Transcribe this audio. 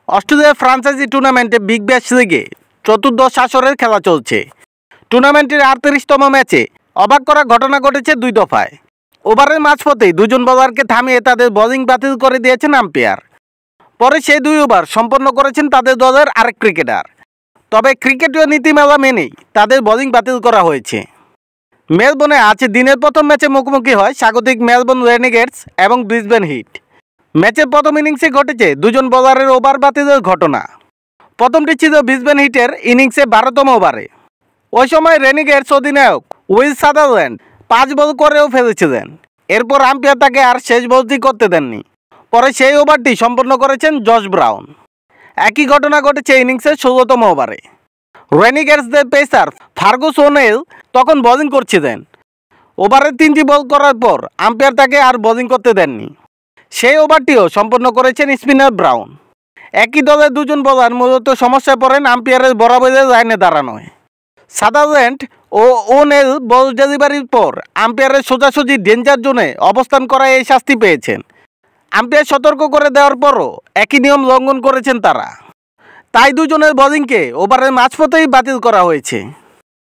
Australia franchise টুর্নামেন্টে Big Bash লিগে চতুর্দশ আসরের খেলা চলছে। টুর্নামেন্টের 38তম ম্যাচে অবাক করা ঘটনা ঘটেছে দুই দফায়। ওভারের মাঝপথেই দুজন বোলারকে থামিয়ে তাদের বোলিং বাতিল করে দিয়েছেন আম্পায়ার। পরে সেই দুই ওভার সম্পন্ন করেছেন তাদের দলের আরেক ক্রিকেটার। তবে ক্রিকেটীয় নীতিমালা মেনেই তাদের বোলিং বাতিল করা হয়েছে। মেলবোর্নে আজ দিনের প্রথম ম্যাচে মুখোমুখি হয় স্বাগতিক মেলবোর্ন রেনেগেডস এবং ব্রিসবেন হিট। ম্যাচের প্রথম ইনিংসে ঘটেছে দুজন বোলারের ওভার বাতিলের ঘটনা। প্রথমটি ছিল ব্রিসবেন হিটের ইনিংসে 12তম ওভারে। ওই সময় রেনেগেডস অধিনায়ক উইল সাদারল্যান্ড 5 বল করেও ফেলেছিলেন। এরপর আম্পায়ার তাকে আর শেষ বলটি করতে দেননি। পরে সেই ওভারটি সম্পন্ন করেছেন জশ ব্রাউন। একই ঘটনা ঘটেছে ইনিংসের 16তম ওভারে। রেনেগেডসদের পেসার ফার্গুস ও'নেল তখন বোলিং করছিলেন। ওভারে 3টি বল করার পর আম্পায়ার তাকে আর বোলিং করতে দেননি। সেই ওভারটিও সম্পন্ন করেছেন স্পিনার ব্রাউন। একই দলের দুজন বোলার মূলত সমস্যায় পড়েন আম্পায়ারের বরাবরের লাইনে দাঁড়ানোয়। সাদারল্যান্ড ও ও'নেল বল ডেলিভারির পর আম্পায়ারের সোজাসুজি ডেঞ্জার জোনে অবস্থান করায় এই শাস্তি পেয়েছেন। আম্পায়ার সতর্ক করে দেওয়ার পরও একই নিয়ম লঙ্ঘন করেছেন তারা। তাই দুজনের বোলিংকে ওভারের মাঝপথেই বাতিল করা হয়েছে।